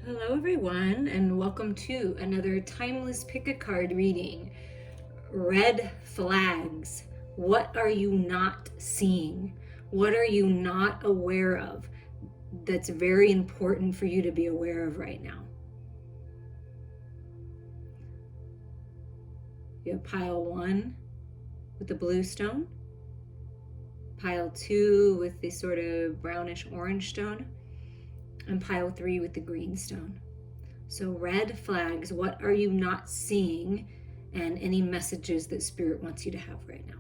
Hello everyone, and welcome to another timeless pick a card reading. Red flags. What are you not seeing? What are you not aware of that's very important for you to be aware of right now? You have pile 1 with the blue stone, pile 2 with the sort of brownish orange stone, and pile 3 with the green stone. So red flags, what are you not seeing, and any messages that Spirit wants you to have right now.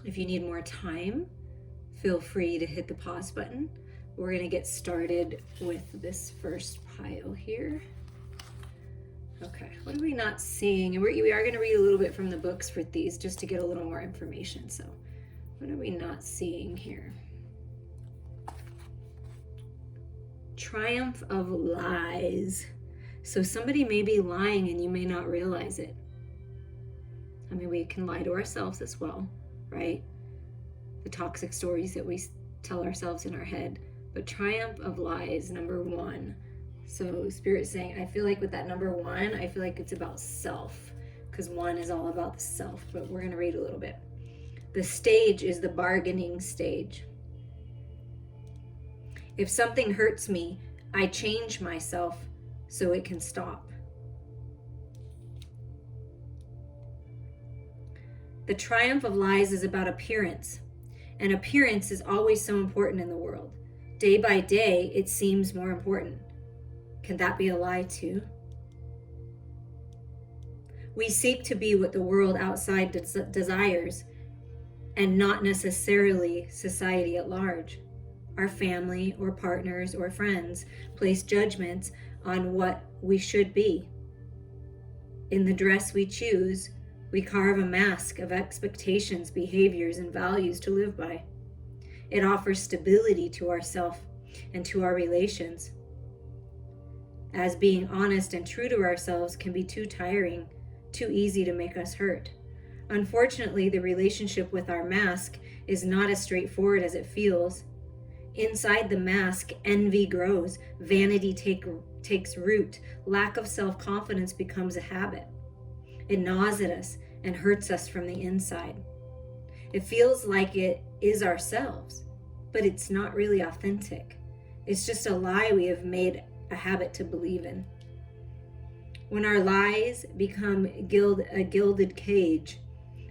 If you need more time, feel free to hit the pause button. We're going to get started with this first pile here. Okay, what are we not seeing? And we are going to read a little bit from the books for these just to get a little more information. So what are we not seeing here? Triumph of lies. So somebody may be lying and you may not realize it. I mean, we can lie to ourselves as well, right? The toxic stories that we tell ourselves in our head. But triumph of lies, number 1. So Spirit's saying, I feel like with that number 1, I feel like it's about self, because 1 is all about the self, but we're going to read a little bit. The stage is the bargaining stage. If something hurts me, I change myself so it can stop. The triumph of lies is about appearance, and appearance is always so important in the world. Day by day, it seems more important. Can that be a lie too? We seek to be what the world outside desires, and not necessarily society at large. Our family or partners or friends place judgments on what we should be. In the dress we choose, we carve a mask of expectations, behaviors, and values to live by. It offers stability to ourselves and to our relations. As being honest and true to ourselves can be too tiring, too easy to make us hurt. Unfortunately, the relationship with our mask is not as straightforward as it feels. Inside the mask, envy grows, vanity takes root, lack of self-confidence becomes a habit. It gnaws at us and hurts us from the inside. It feels like it is ourselves, but it's not really authentic. It's just a lie we have made a habit to believe in. When our lies become a gilded cage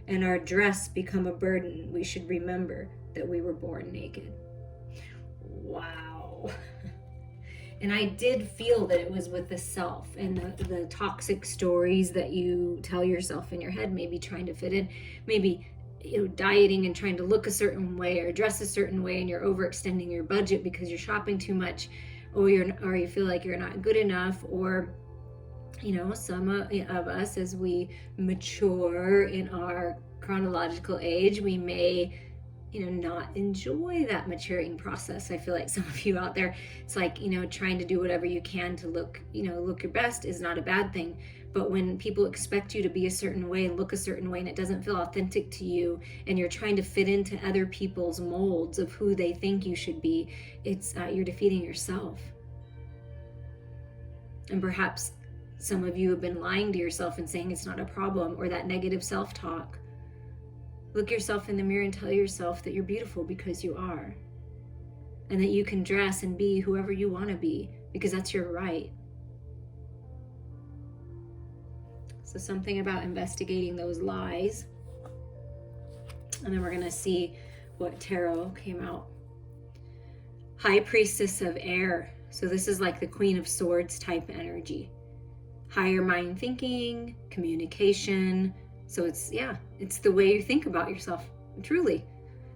and our dress become a burden, we should remember that we were born naked. Wow. And I did feel that it was with the self and the toxic stories that you tell yourself in your head, maybe trying to fit in, maybe dieting and trying to look a certain way or dress a certain way, and you're overextending your budget because you're shopping too much, or you feel like you're not good enough, or some of us, as we mature in our chronological age, we may not enjoy that maturing process. I feel like some of you out there, it's like, trying to do whatever you can to look your best is not a bad thing. But when people expect you to be a certain way and look a certain way, and it doesn't feel authentic to you, and you're trying to fit into other people's molds of who they think you should be, it's you're defeating yourself. And perhaps some of you have been lying to yourself and saying it's not a problem, or that negative self-talk. Look yourself in the mirror and tell yourself that you're beautiful because you are. And that you can dress and be whoever you want to be, because that's your right. So something about investigating those lies. And then we're going to see what tarot came out. High Priestess of Air. So this is like the Queen of Swords type energy. Higher mind thinking, communication. So it's the way you think about yourself, truly.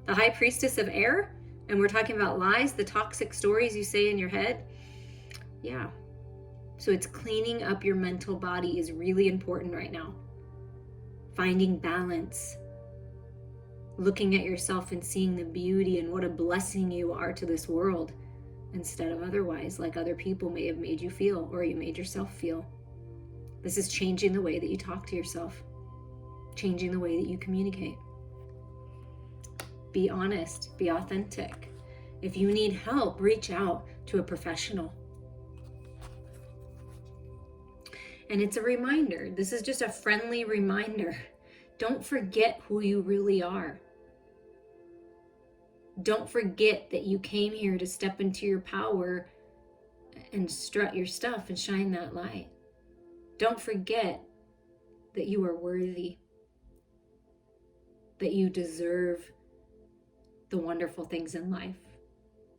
The High Priestess of Air, and we're talking about lies, the toxic stories you say in your head. Yeah. So it's cleaning up your mental body is really important right now. Finding balance. Looking at yourself and seeing the beauty and what a blessing you are to this world, instead of otherwise, like other people may have made you feel, or you made yourself feel. This is changing the way that you talk to yourself. Changing the way that you communicate. Be honest, be authentic. If you need help, reach out to a professional. And it's a reminder. This is just a friendly reminder. Don't forget who you really are. Don't forget that you came here to step into your power and strut your stuff and shine that light. Don't forget that you are worthy, that you deserve the wonderful things in life,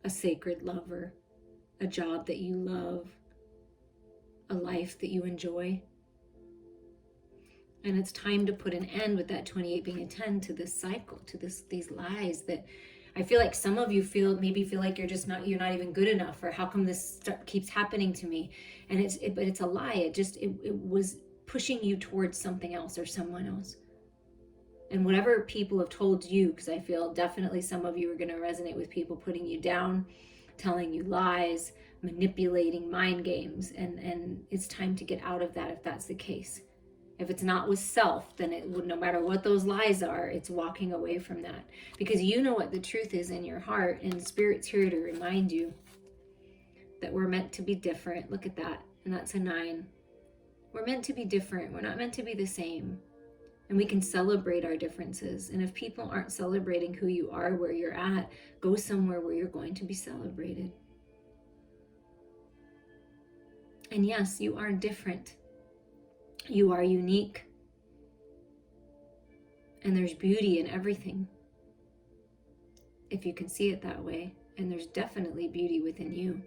a sacred lover, a job that you love, a life that you enjoy. And it's time to put an end with that 28 being a 10 to this cycle, to these lies that I feel like some of you maybe feel like you're not even good enough, or how come this stuff keeps happening to me? And but it's a lie. It was pushing you towards something else or someone else. And whatever people have told you, because I feel definitely some of you are going to resonate with people putting you down, telling you lies, manipulating, mind games, and it's time to get out of that if that's the case. If it's not with self, then it would, no matter what those lies are, it's walking away from that. Because you know what the truth is in your heart, and Spirit's here to remind you that we're meant to be different. Look at that, and that's a 9. We're meant to be different. We're not meant to be the same. And we can celebrate our differences. And if people aren't celebrating who you are, where you're at, go somewhere where you're going to be celebrated. And yes, you are different. You are unique. And there's beauty in everything, if you can see it that way. And there's definitely beauty within you.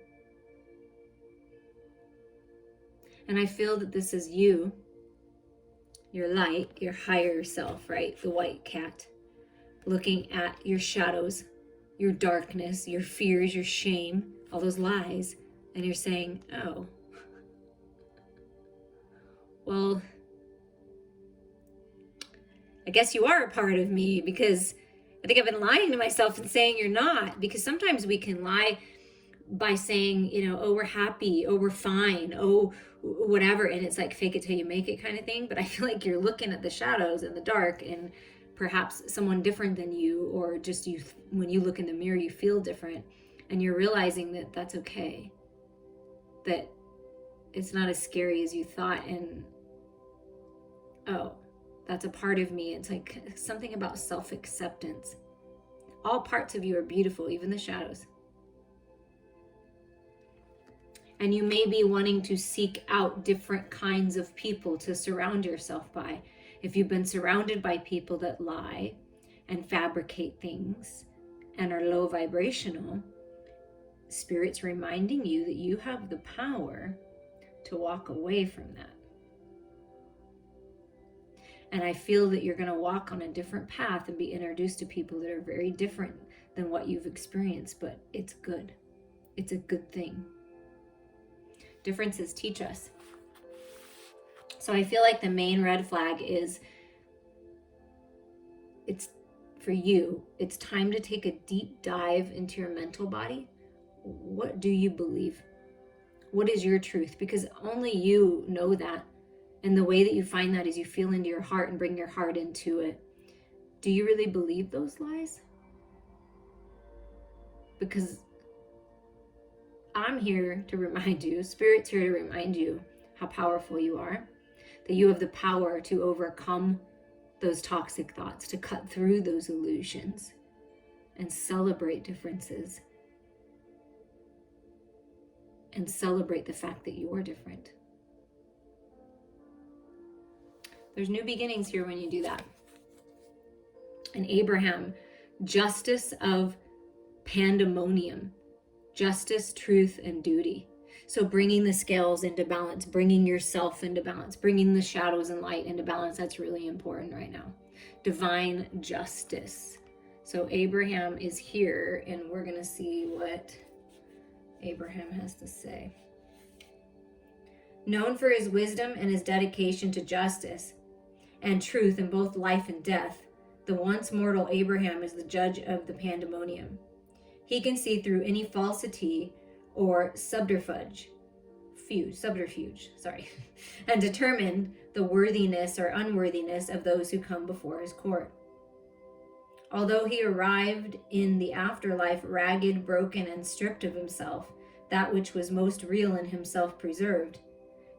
And I feel that this is you, your light, your higher self, right? The white cat, looking at your shadows, your darkness, your fears, your shame, all those lies. And you're saying, oh, well, I guess you are a part of me, because I think I've been lying to myself and saying you're not. Because sometimes we can lie by saying, oh, we're happy, oh, we're fine, oh, whatever. And it's like fake it till you make it kind of thing. But I feel like you're looking at the shadows and the dark, and perhaps someone different than you, or just you, when you look in the mirror, you feel different. And you're realizing that that's okay, that it's not as scary as you thought. And oh, that's a part of me. It's like something about self-acceptance. All parts of you are beautiful, even the shadows. And you may be wanting to seek out different kinds of people to surround yourself by. If you've been surrounded by people that lie and fabricate things and are low vibrational, Spirit's reminding you that you have the power to walk away from that. And I feel that you're going to walk on a different path and be introduced to people that are very different than what you've experienced, but it's good. It's a good thing. Differences teach us. So I feel like the main red flag is, it's for you, it's time to take a deep dive into your mental body. What do you believe? What is your truth? Because only you know that. And the way that you find that is you feel into your heart and bring your heart into it. Do you really believe those lies? Because I'm here to remind you, Spirit's here to remind you how powerful you are, that you have the power to overcome those toxic thoughts, to cut through those illusions and celebrate differences and celebrate the fact that you are different. There's new beginnings here when you do that. And Abraham, justice of pandemonium, justice, truth, and duty. So bringing the scales into balance, bringing yourself into balance, bringing the shadows and light into balance, that's really important right now. Divine justice. So Abraham is here, and we're going to see what Abraham has to say. Known for his wisdom and his dedication to justice and truth in both life and death, the once mortal Abraham is the judge of the pandemonium. He can see through any falsity or subterfuge, and determine the worthiness or unworthiness of those who come before his court. Although he arrived in the afterlife ragged, broken, and stripped of himself, that which was most real in himself preserved,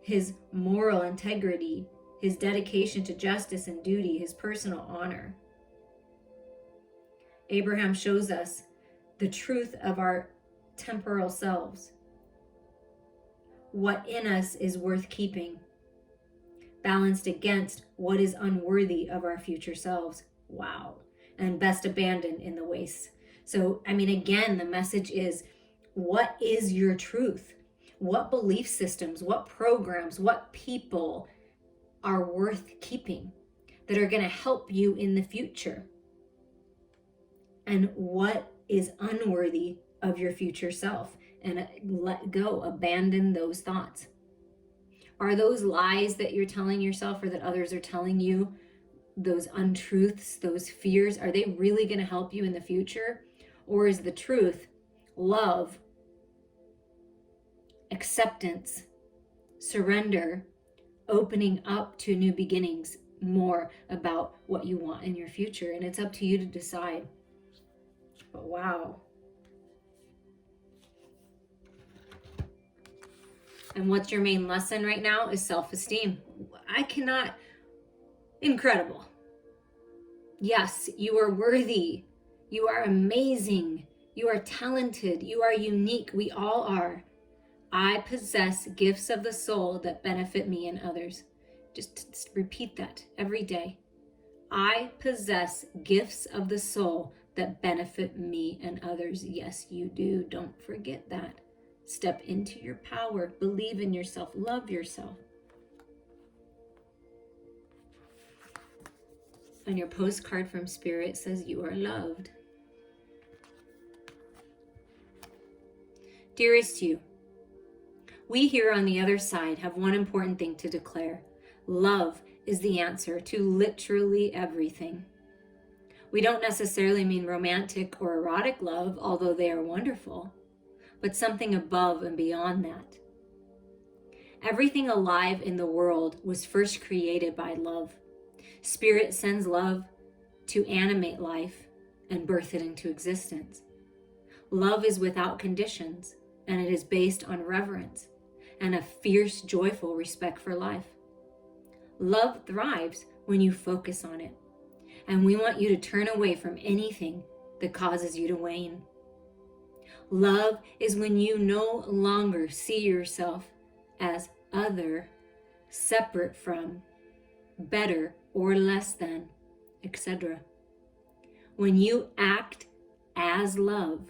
his moral integrity, his dedication to justice and duty, his personal honor. Abraham shows us the truth of our temporal selves, what in us is worth keeping, balanced against what is unworthy of our future selves. Wow. And best abandoned in the wastes. So, again, the message is, what is your truth? What belief systems, what programs, what people are worth keeping that are going to help you in the future? And what is unworthy of your future self? And let go, abandon those thoughts. Are those lies that you're telling yourself or that others are telling you, those untruths, those fears, are they really going to help you in the future? Or is the truth love, acceptance, surrender, opening up to new beginnings, more about what you want in your future? And it's up to you to decide. But wow. And what's your main lesson right now is self-esteem. Incredible. Yes, you are worthy. You are amazing. You are talented. You are unique. We all are. I possess gifts of the soul that benefit me and others. Just repeat that every day. I possess gifts of the soul that benefit me and others. Yes, you do. Don't forget that. Step into your power. Believe in yourself. Love yourself. On your postcard from Spirit says you are loved. Dearest you, we here on the other side have one important thing to declare. Love is the answer to literally everything. We don't necessarily mean romantic or erotic love, although they are wonderful, but something above and beyond that. Everything alive in the world was first created by love. Spirit sends love to animate life and birth it into existence. Love is without conditions, and it is based on reverence and a fierce, joyful respect for life. Love thrives when you focus on it, and we want you to turn away from anything that causes you to wane. Love is when you no longer see yourself as other, separate from, better or less than, etc. When you act as love,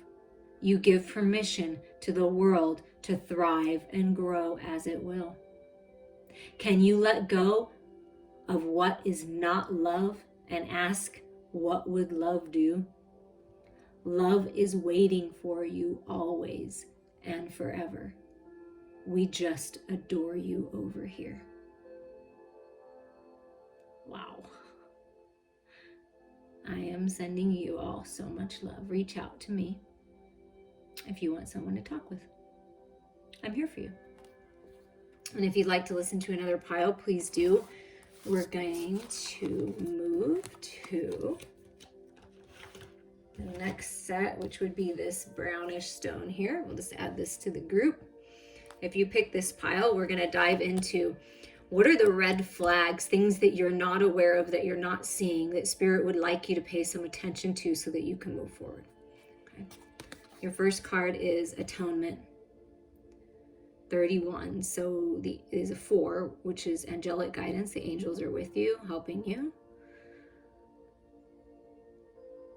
you give permission to the world to thrive and grow as it will. Can you let go of what is not love and ask, what would love do? Love is waiting for you always and forever. We just adore you over here. Wow. I am sending you all so much love. Reach out to me if you want someone to talk with. I'm here for you. And if you'd like to listen to another pile, please do. We're going to move to the next set, which would be this brownish stone here. We'll just add this to the group. If you pick this pile, we're going to dive into what are the red flags, things that you're not aware of, that you're not seeing, that Spirit would like you to pay some attention to so that you can move forward. Okay. Your first card is Atonement. 31. So is a 4, which is angelic guidance. The angels are with you, helping you.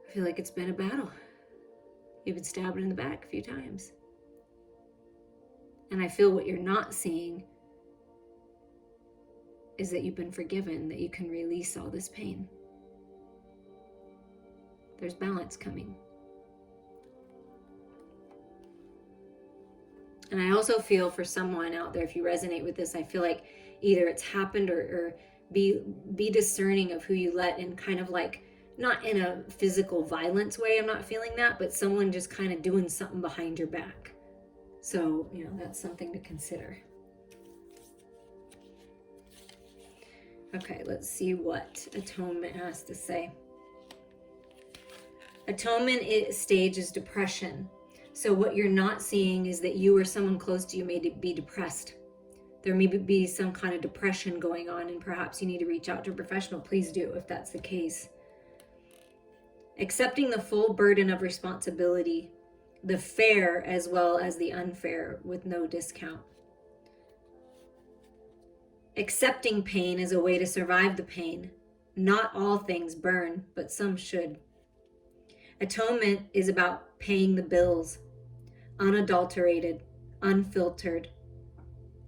I feel like it's been a battle. You've been stabbed in the back a few times. And I feel what you're not seeing is that you've been forgiven, that you can release all this pain. There's balance coming. And I also feel for someone out there, if you resonate with this, I feel like either it's happened or be discerning of who you let in, kind of like, not in a physical violence way, I'm not feeling that, but someone just kind of doing something behind your back. So, that's something to consider. Okay, let's see what Atonement has to say. Atonement stage is depression. So what you're not seeing is that you or someone close to you may be depressed. There may be some kind of depression going on, and perhaps you need to reach out to a professional. Please do if that's the case. Accepting the full burden of responsibility, the fair as well as the unfair, with no discount. Accepting pain is a way to survive the pain. Not all things burn, but some should. Atonement is about paying the bills, unadulterated, unfiltered,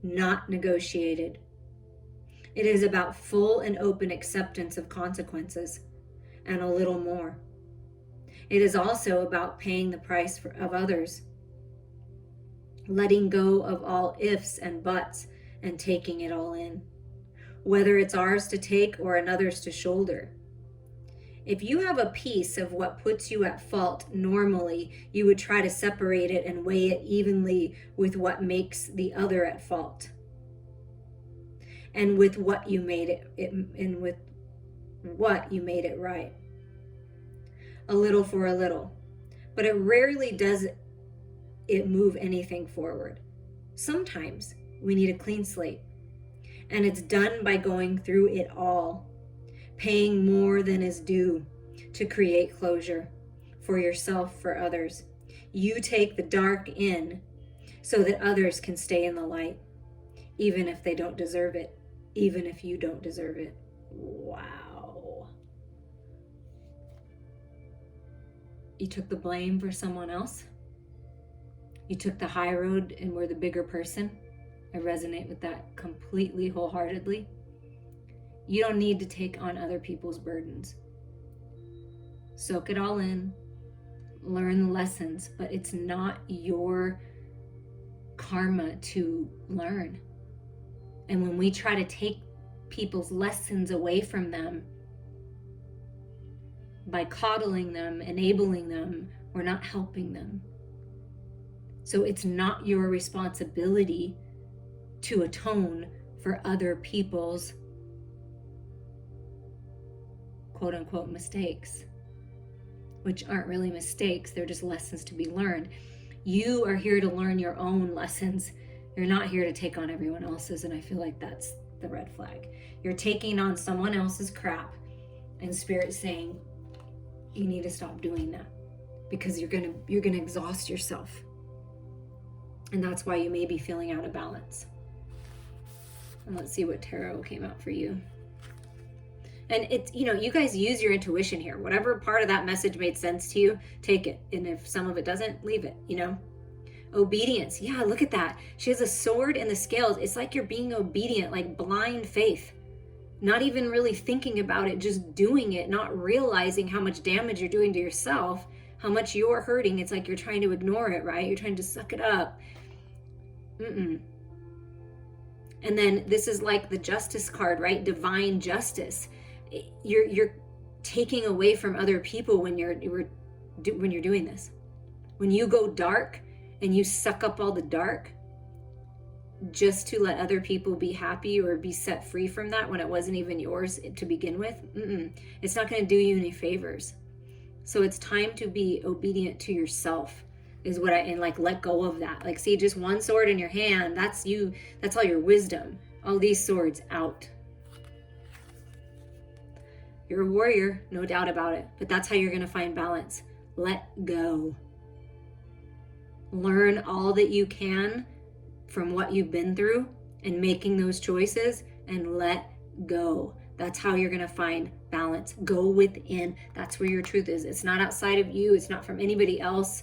not negotiated. It is about full and open acceptance of consequences and a little more. It is also about paying the price of others, letting go of all ifs and buts and taking it all in, whether it's ours to take or another's to shoulder. If you have a piece of what puts you at fault, normally you would try to separate it and weigh it evenly with what makes the other at fault, and with what you made it right. A little for a little, but it rarely does it move anything forward. Sometimes we need a clean slate, and it's done by going through it all, paying more than is due to create closure for yourself, for others. You take the dark in so that others can stay in the light, even if they don't deserve it, even if you don't deserve it. Wow. You took the blame for someone else. You took the high road and were the bigger person. I resonate with that completely, wholeheartedly. You don't need to take on other people's burdens. Soak it all in, learn the lessons, but it's not your karma to learn. And when we try to take people's lessons away from them by coddling them, enabling them, we're not helping them. So it's not your responsibility to atone for other people's quote unquote mistakes, which aren't really mistakes, they're just lessons to be learned. You are here to learn your own lessons. You're not here to take on everyone else's, and I feel like that's the red flag. You're taking on someone else's crap, and Spirit's saying you need to stop doing that, because you're gonna exhaust yourself. And that's why you may be feeling out of balance. And let's see what tarot came out for you. And it's, you guys use your intuition here. Whatever part of that message made sense to you, take it. And if some of it doesn't, leave it, Obedience. Yeah, look at that. She has a sword and the scales. It's like you're being obedient, like blind faith. Not even really thinking about it, just doing it, not realizing how much damage you're doing to yourself, how much you're hurting. It's like you're trying to ignore it, right? You're trying to suck it up. And then this is like the justice card, right? Divine justice. You're taking away from other people when you're doing this. When you go dark and you suck up all the dark just to let other people be happy or be set free from that when it wasn't even yours to begin with, it's not going to do you any favors. So it's time to be obedient to yourself, is what let go of that. Like, see, just one sword in your hand, that's you, that's all your wisdom. All these swords out. You're a warrior, no doubt about it, but that's how you're going to find balance. Let go. Learn all that you can from what you've been through and making those choices, and let go. That's how you're going to find balance. Go within. That's where your truth is. It's not outside of you. It's not from anybody else.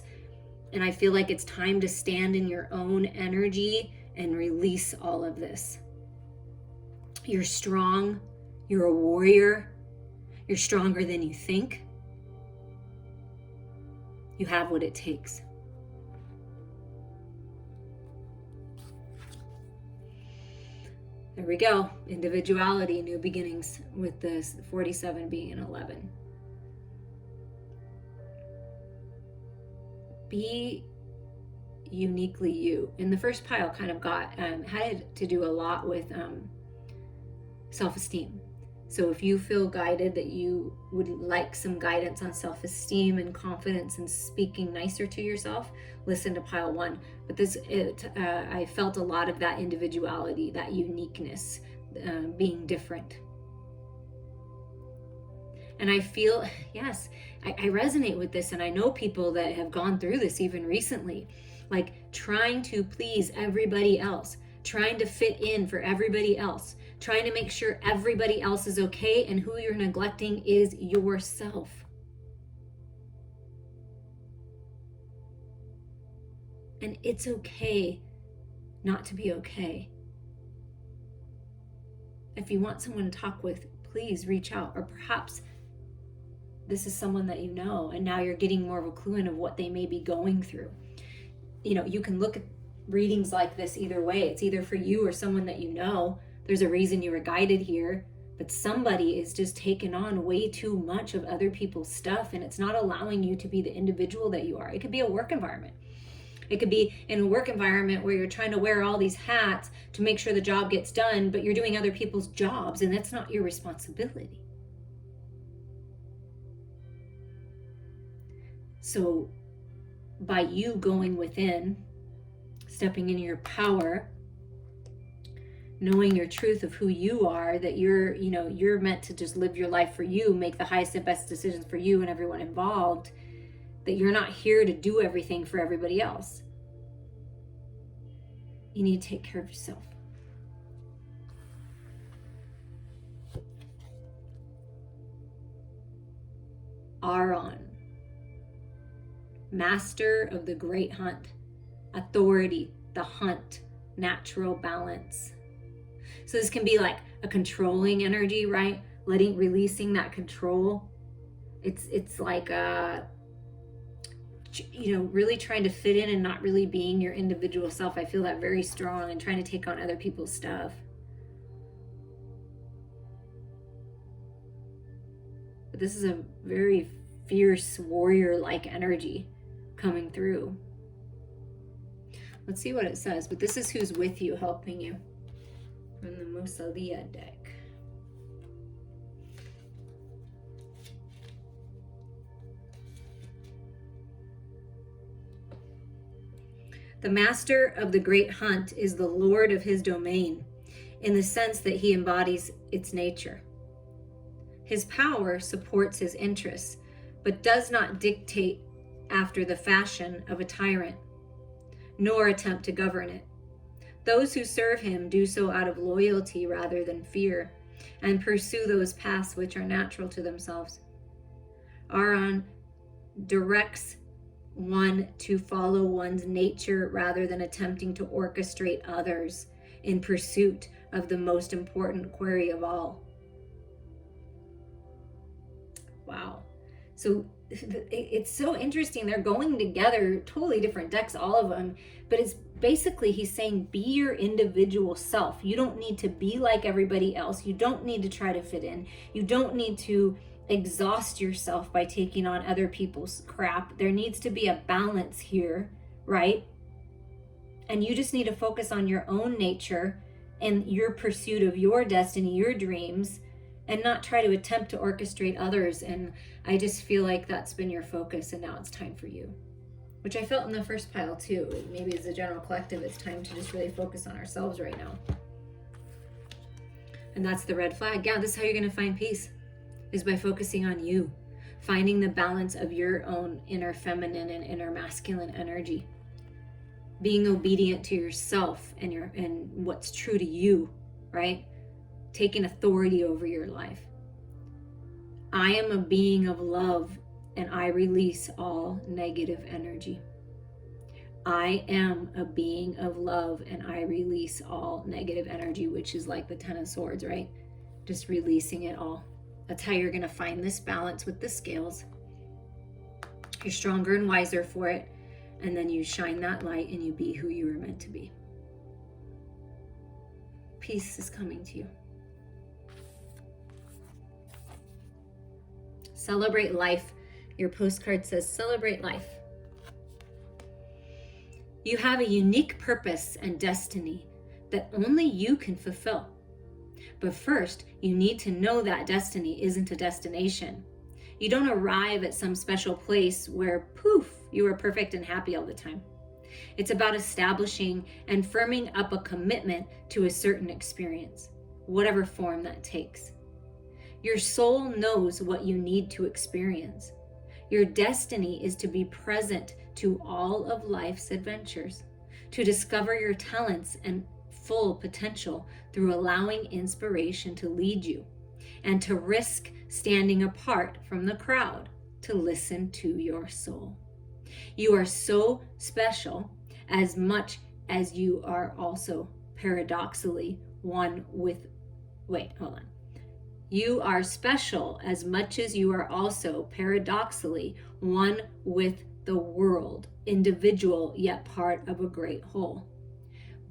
And I feel like it's time to stand in your own energy and release all of this. You're strong. You're a warrior. You're stronger than you think. You have what it takes. There we go. Individuality, new beginnings, with this 47 being an 11. Be uniquely you. And the first pile kind of had to do a lot with self-esteem. So if you feel guided that you would like some guidance on self-esteem and confidence and speaking nicer to yourself, listen to pile 1. But I felt a lot of that individuality, that uniqueness, being different. And I feel, yes, I resonate with this, and I know people that have gone through this even recently, like trying to please everybody else, trying to fit in for everybody else, trying to make sure everybody else is okay, and who you're neglecting is yourself. And it's okay not to be okay. If you want someone to talk with, please reach out, or perhaps this is someone that you know, and now you're getting more of a clue in of what they may be going through. You know, you can look at readings like this either way. It's either for you or someone that you know. There's a reason you were guided here, but somebody is just taking on way too much of other people's stuff, and it's not allowing you to be the individual that you are. It could be a work environment. It could be in a work environment where you're trying to wear all these hats to make sure the job gets done, but you're doing other people's jobs, and that's not your responsibility. So by you going within, stepping into your power, knowing your truth of who you are, that you're meant to just live your life for you, make the highest and best decisions for you and everyone involved, that you're not here to do everything for everybody else. You need to take care of yourself. Aaron, Master of the Great Hunt, authority, the hunt, natural balance. So this can be like a controlling energy, right? Releasing that control. It's like really trying to fit in and not really being your individual self. I feel that very strong, and trying to take on other people's stuff. But this is a very fierce warrior-like energy coming through. Let's see what it says. But this is who's with you, helping you, from the Musalia deck. The master of the great hunt is the lord of his domain, in the sense that he embodies its nature. His power supports his interests, but does not dictate after the fashion of a tyrant, nor attempt to govern it. Those who serve him do so out of loyalty rather than fear, and pursue those paths which are natural to themselves. Aaron directs one to follow one's nature rather than attempting to orchestrate others in pursuit of the most important query of all. Wow. So it's so interesting. They're going together, totally different decks, all of them, but it's basically, he's saying, be your individual self. You don't need to be like everybody else. You don't need to try to fit in. You don't need to exhaust yourself by taking on other people's crap. There needs to be a balance here, right? And you just need to focus on your own nature and your pursuit of your destiny, your dreams, and not try to attempt to orchestrate others. And I just feel like that's been your focus, and now it's time for you. Which I felt in the first pile too. Maybe as a general collective, it's time to just really focus on ourselves right now. And that's the red flag. Yeah, this is how you're going to find peace, is by focusing on you, finding the balance of your own inner feminine and inner masculine energy, being obedient to yourself and what's true to you, right? Taking authority over your life. I am a being of love, and I release all negative energy. I am a being of love, and I release all negative energy, which is like the 10 of Swords, right? Just releasing it all. That's how you're going to find this balance with the scales. You're stronger and wiser for it. And then you shine that light and you be who you were meant to be. Peace is coming to you. Celebrate life. Your postcard says, celebrate life. You have a unique purpose and destiny that only you can fulfill. But first, you need to know that destiny isn't a destination. You don't arrive at some special place where, poof, you are perfect and happy all the time. It's about establishing and firming up a commitment to a certain experience, whatever form that takes. Your soul knows what you need to experience. Your destiny is to be present to all of life's adventures, to discover your talents and full potential through allowing inspiration to lead you, and to risk standing apart from the crowd to listen to your soul. You are so special as much as you are also paradoxically one with, You are special as much as you are also paradoxically one with the world, individual yet part of a great whole.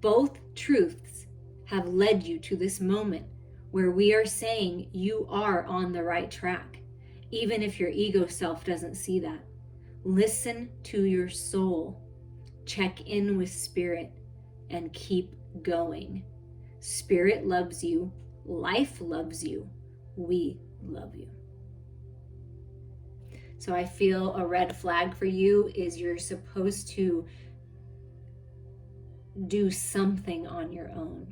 Both truths have led you to this moment where we are saying you are on the right track, even if your ego self doesn't see that. Listen to your soul, check in with spirit, and keep going. Spirit loves you, life loves you, we love you. So I feel a red flag for you is you're supposed to do something on your own,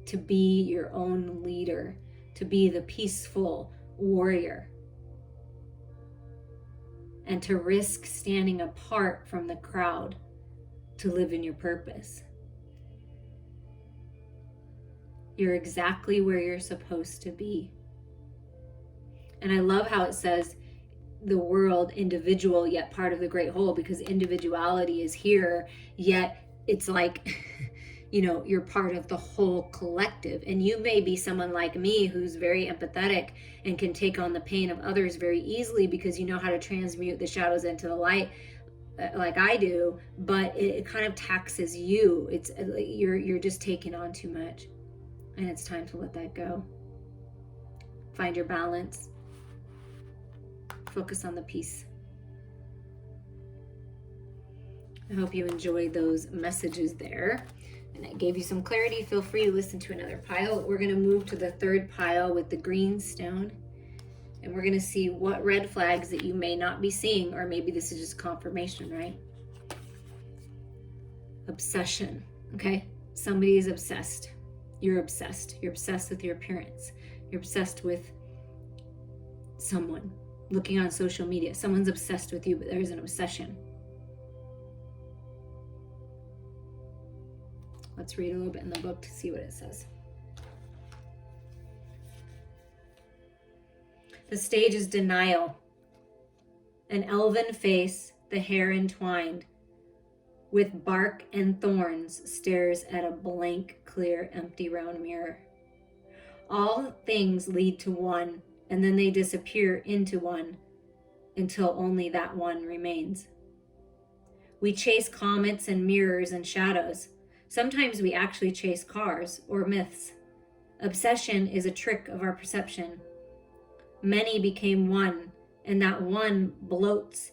to be your own leader, to be the peaceful warrior, and to risk standing apart from the crowd to live in your purpose. You're exactly where you're supposed to be. And I love how it says the world, individual yet part of the great whole, because individuality is here, yet it's like, you're part of the whole collective. And you may be someone like me who's very empathetic and can take on the pain of others very easily because you know how to transmute the shadows into the light like I do, but it kind of taxes you. It's you're just taking on too much, and it's time to let that go. Find your balance. Focus on the peace. I hope you enjoyed those messages there and it gave you some clarity. Feel free to listen to another pile. We're going to move to the third pile with the green stone, and we're going to see what red flags that you may not be seeing, or maybe this is just confirmation, right? Obsession. Okay, somebody is obsessed. You're obsessed. You're obsessed with your appearance. You're obsessed with someone. Looking on social media, someone's obsessed with you, but there's an obsession. Let's read a little bit in the book to see what it says. The stage is denial. An elven face, the hair entwined, with bark and thorns, stares at a blank, clear, empty round mirror. All things lead to one, and then they disappear into one until only that one remains. We chase comets and mirrors and shadows. Sometimes we actually chase cars or myths. Obsession is a trick of our perception. Many became one, and that one bloats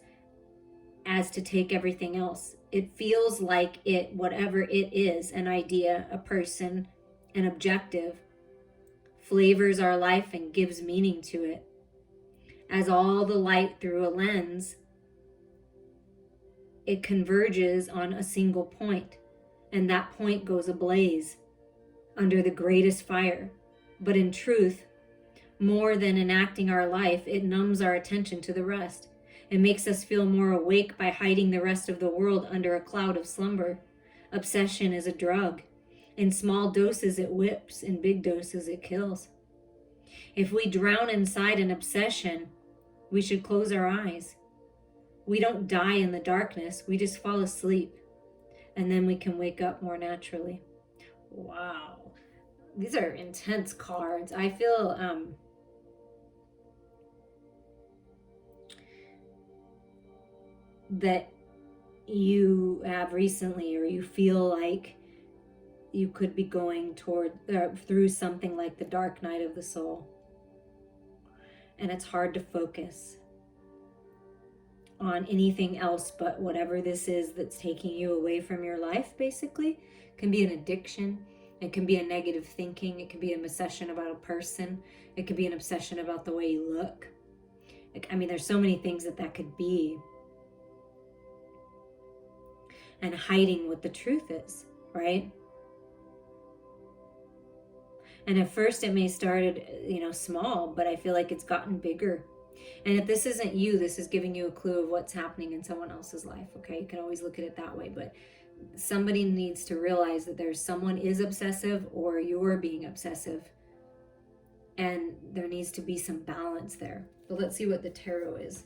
as to take everything else. It feels like it, whatever it is, an idea, a person, an objective, flavors our life and gives meaning to it. As all the light through a lens, it converges on a single point, and that point goes ablaze under the greatest fire. But in truth, more than enacting our life, it numbs our attention to the rest. It makes us feel more awake by hiding the rest of the world under a cloud of slumber. Obsession is a drug. In small doses, it whips. In big doses, it kills. If we drown inside an obsession, we should close our eyes. We don't die in the darkness. We just fall asleep. And then we can wake up more naturally. Wow. These are intense cards. I feel that you have recently, or you feel like you could be going through something like the dark night of the soul. And it's hard to focus on anything else but whatever this is that's taking you away from your life, basically. It can be an addiction. It can be a negative thinking. It can be an obsession about a person. It could be an obsession about the way you look. There's so many things that could be. And hiding what the truth is, right? And at first it may started, small, but I feel like it's gotten bigger. And if this isn't you, this is giving you a clue of what's happening in someone else's life, okay? You can always look at it that way, but somebody needs to realize that there's someone is obsessive or you're being obsessive. And there needs to be some balance there. But let's see what the tarot is.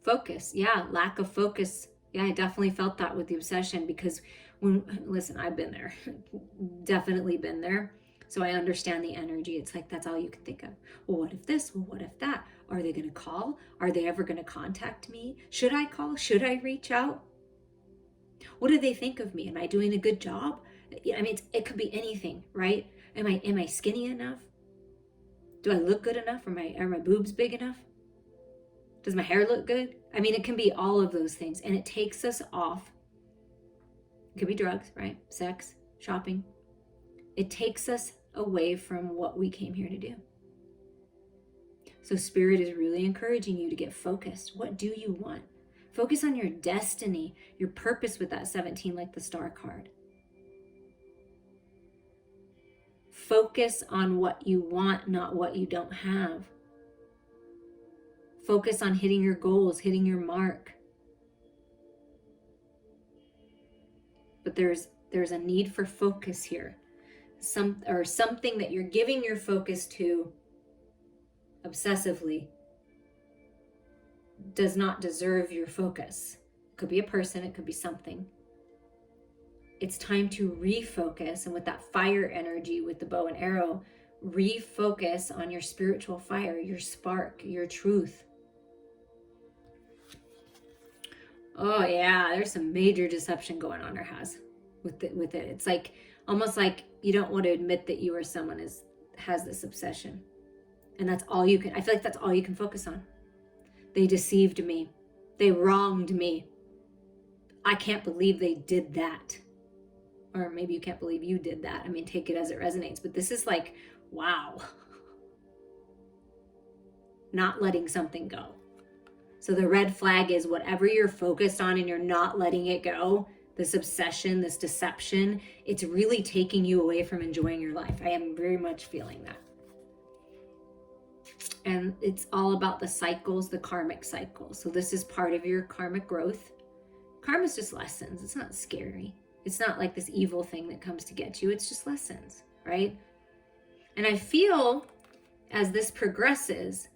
Focus. Yeah, lack of focus. Yeah, I definitely felt that with the obsession because I've been there. Definitely been there. So I understand the energy. It's like, that's all you can think of. Well, what if this? Well, what if that? Are they going to call? Are they ever going to contact me? Should I call? Should I reach out? What do they think of me? Am I doing a good job? It could be anything, right? Am I skinny enough? Do I look good enough? Are my boobs big enough? Does my hair look good? It can be all of those things. And it takes us off. It could be drugs, right? Sex, shopping. It takes us away from what we came here to do. So Spirit is really encouraging you to get focused. What do you want? Focus on your destiny, your purpose with that 17, like the star card. Focus on what you want, not what you don't have. Focus on hitting your goals, hitting your mark. But there's a need for focus here. Something that you're giving your focus to obsessively does not deserve your focus. It could be a person, it could be something. It's time to refocus, and with that fire energy, with the bow and arrow, refocus on your spiritual fire, your spark, your truth. Oh yeah, there's some major deception going on, or has with it. It's like almost like you don't want to admit that you or someone has this obsession, and that's all you can. I feel like that's all you can focus on. They deceived me. They wronged me. I can't believe they did that. Or maybe you can't believe you did that. Take it as it resonates. But this is like, wow. Not letting something go. So the red flag is whatever you're focused on and you're not letting it go, this obsession, this deception, it's really taking you away from enjoying your life. I am very much feeling that. And it's all about the cycles, the karmic cycles. So this is part of your karmic growth. Karma is just lessons. It's not scary. It's not like this evil thing that comes to get you. It's just lessons, right? And I feel as this progresses,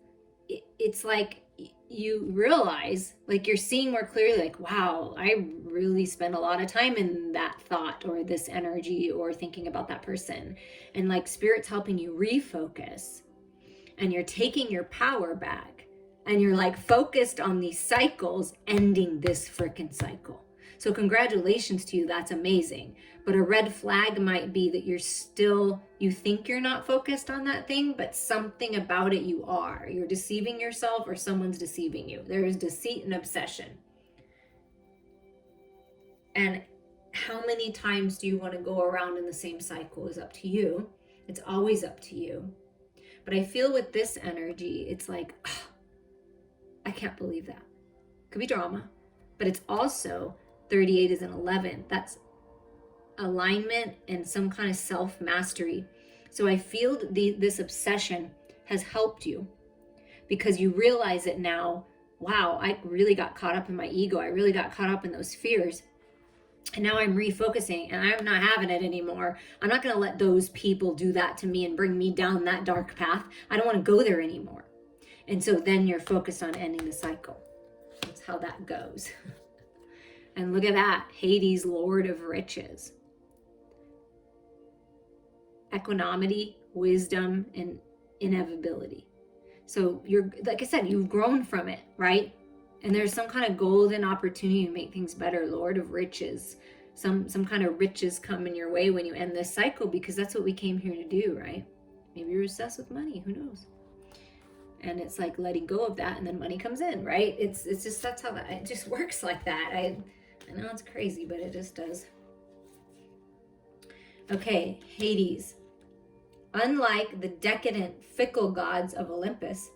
it's like you realize, like you're seeing more clearly, like, wow, I really spent a lot of time in that thought or this energy or thinking about that person. And like Spirit's helping you refocus, and you're taking your power back, and you're like focused on these cycles, ending this frickin' cycle. So congratulations to you, that's amazing. But a red flag might be that you think you're not focused on that thing, but something about it you are. You're deceiving yourself or someone's deceiving you. There is deceit and obsession. And how many times do you want to go around in the same cycle is up to you. It's always up to you. But I feel with this energy, it's like, oh, I can't believe that. Could be drama, but it's also 38 is an 11. That's alignment and some kind of self-mastery. So I feel this obsession has helped you because you realize it now. Wow, I really got caught up in my ego. I really got caught up in those fears. And now I'm refocusing and I'm not having it anymore. I'm not going to let those people do that to me and bring me down that dark path. I don't want to go there anymore. And so then you're focused on ending the cycle. That's how that goes. And look at that, Hades, Lord of Riches. Equanimity, wisdom, and inevitability. So you're, like I said, you've grown from it, right? And there's some kind of golden opportunity to make things better. Lord of Riches. Some kind of riches come in your way when you end this cycle, because that's what we came here to do, right? Maybe you're obsessed with money, who knows? And it's like letting go of that, and then money comes in, right? It's just, that's how it just works like that. I know it's crazy, but it just does. Okay, Hades. Unlike the decadent, fickle gods of Olympus,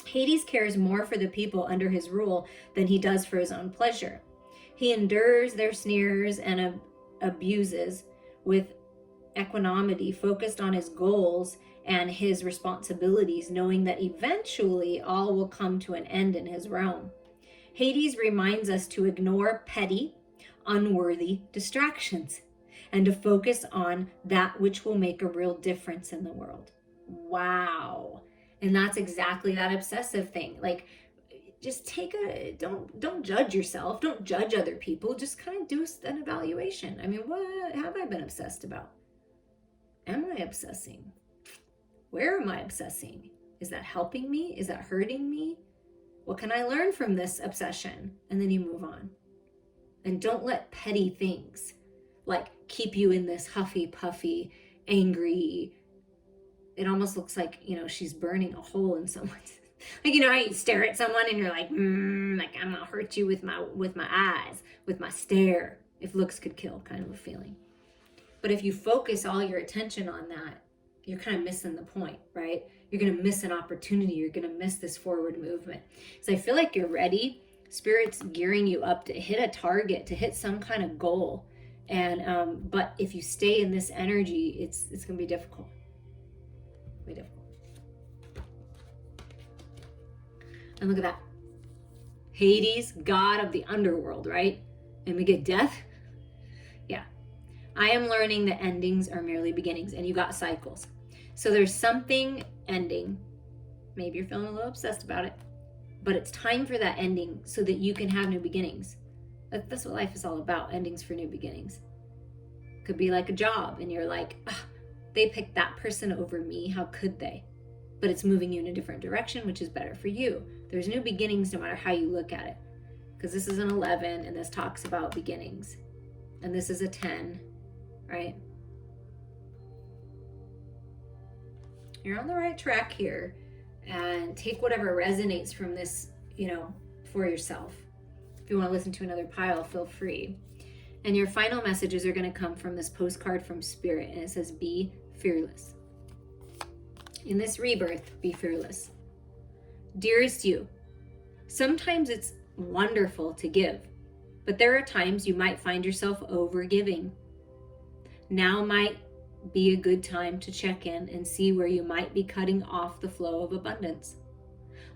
Hades cares more for the people under his rule than he does for his own pleasure. He endures their sneers and abuses with equanimity, focused on his goals and his responsibilities, knowing that eventually all will come to an end in his realm. Hades reminds us to ignore petty, unworthy distractions and to focus on that which will make a real difference in the world. Wow. And that's exactly that obsessive thing. Like, just don't judge yourself. Don't judge other people. Just kind of do an evaluation. I mean, what have I been obsessed about? Am I obsessing? Where am I obsessing? Is that helping me? Is that hurting me? What can I learn from this obsession? And then you move on. And don't let petty things like keep you in this huffy puffy, angry. It almost looks like, she's burning a hole in someone's. Like, how you stare at someone and you're like, like I'm gonna hurt you with my eyes, with my stare. If looks could kill, kind of a feeling. But if you focus all your attention on that, you're kind of missing the point, right? You're gonna miss an opportunity. You're gonna miss this forward movement. So I feel like you're ready. Spirit's gearing you up to hit a target, to hit some kind of goal. And but if you stay in this energy, it's gonna be difficult. And look at that. Hades, god of the underworld, right? And we get death. Yeah. I am learning that endings are merely beginnings, and you got cycles. So there's something ending. Maybe you're feeling a little obsessed about it, but it's time for that ending so that you can have new beginnings. That's what life is all about, endings for new beginnings. Could be like a job, and you're like, they picked that person over me. How could they? But it's moving you in a different direction, which is better for you. There's new beginnings no matter how you look at it. Because this is an 11, and this talks about beginnings. And this is a 10, right? You're on the right track here. And take whatever resonates from this, for yourself. If you want to listen to another pile, feel free. And your final messages are going to come from this postcard from Spirit. And it says, be fearless. In this rebirth, be fearless. Dearest you, sometimes it's wonderful to give, but there are times you might find yourself over-giving. Now might be a good time to check in and see where you might be cutting off the flow of abundance.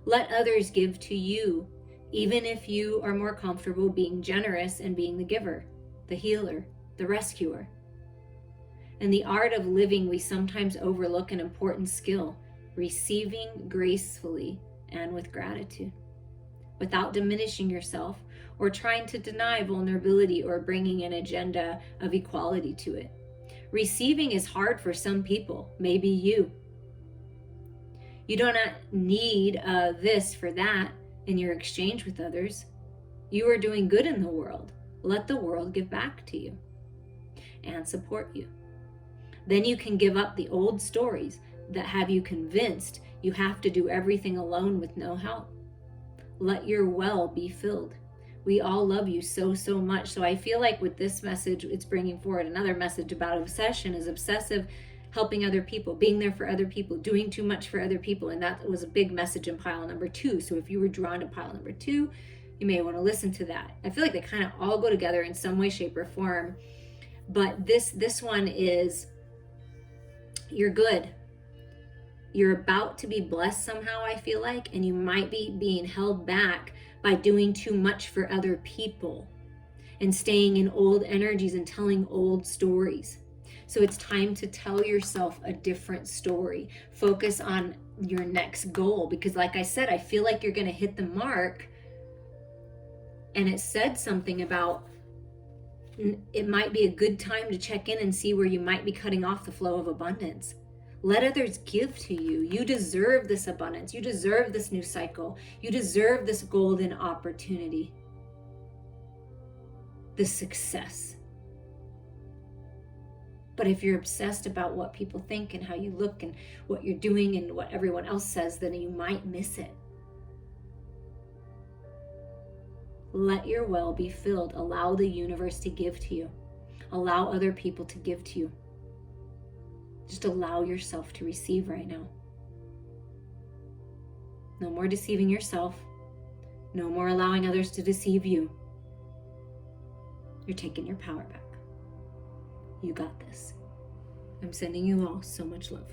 Let others give to you, even if you are more comfortable being generous and being the giver, the healer, the rescuer. In the art of living, we sometimes overlook an important skill, receiving gracefully and with gratitude, without diminishing yourself or trying to deny vulnerability or bringing an agenda of equality to it. Receiving is hard for some people, maybe you. You do not need this for that in your exchange with others. You are doing good in the world. Let the world give back to you and support you. Then you can give up the old stories that have you convinced you have to do everything alone with no help. Let your well be filled. We all love you so, so much. So I feel like with this message, it's bringing forward another message about obsession is obsessive, helping other people, being there for other people, doing too much for other people. And that was a big message in pile number 2. So if you were drawn to pile number 2, you may want to listen to that. I feel like they kind of all go together in some way, shape, or form. But this one is, you're good. You're about to be blessed somehow, I feel like, and you might be being held back by doing too much for other people and staying in old energies and telling old stories. So it's time to tell yourself a different story. Focus on your next goal, because like I said, I feel like you're going to hit the mark. And it said something about it might be a good time to check in and see where you might be cutting off the flow of abundance. Let others give to you. You deserve this abundance. You deserve this new cycle. You deserve this golden opportunity, this success. But if you're obsessed about what people think and how you look and what you're doing and what everyone else says, then you might miss it. Let your well be filled. Allow the universe to give to you. Allow other people to give to you. Just allow yourself to receive right now. No more deceiving yourself. No more allowing others to deceive you. You're taking your power back. You got this. I'm sending you all so much love.